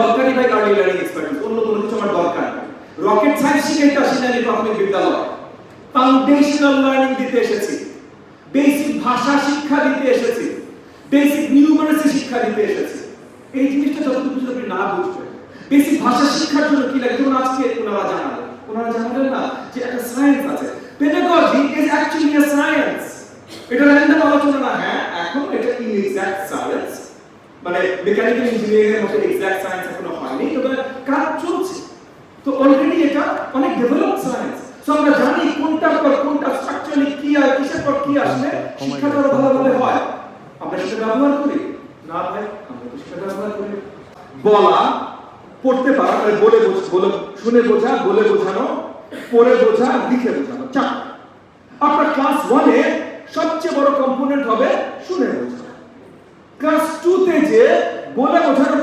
দরকারই ভাই early learning expertise, অন্য কোনো কিছু আমার দরকার নেই। রকেট সায়েন্স শিখাইতে আসি না প্রাথমিক বিদ্যালয়, ফাউন্ডেশনাল লার্নিং দিতে এসেছি, বেসিক ভাষা শিক্ষা দিতে এসেছি, বেসিক নিউমারেসি শিক্ষা দিতে এসেছি। এই জিনিসটা যতটুকু আপনি না বুঝবেন, বেসিক ভাষা শিক্ষার জন্য কি লাগে, যেমন আজকে ওনারা জানালেন না যে একটা সায়েন্স আছে, pedagogy is actually a science. এটা র্যান্ডম আলোচনা না, হ্যাঁ এখন এটা ইনএক্সাক্ট সায়েন্স, মানে মেকানিক্যাল ইঞ্জিনিয়ারিং এর মতো এক্সাক্ট সায়েন্স এখনো হয়নি, তবে কাজ চলছে। তো অলরেডি এটা অনেক ডেভেলপ সায়েন্স। সো আমরা জানি কোনটার পর কোনটা স্ট্রাকচারালি কি আর কিসের পর কি আসলে শিক্ষাটা আরো ভালোভাবে হয়। আমরা সেটা ব্যবহার করি না ভাই, আমরা তো সেটা ব্যবহার করি। বলা, পড়তে পারা, মানে বলে শুনে বোঝা, বলে বোঝানো, পড়ে বোঝা, লিখে বোঝানো, চার। আপনার ক্লাস 1 এ সবচেয়ে বড় কম্পোনেন্ট হবে শুনে বোঝা। ক্লাস 2 তে যে বলে বোঝানোর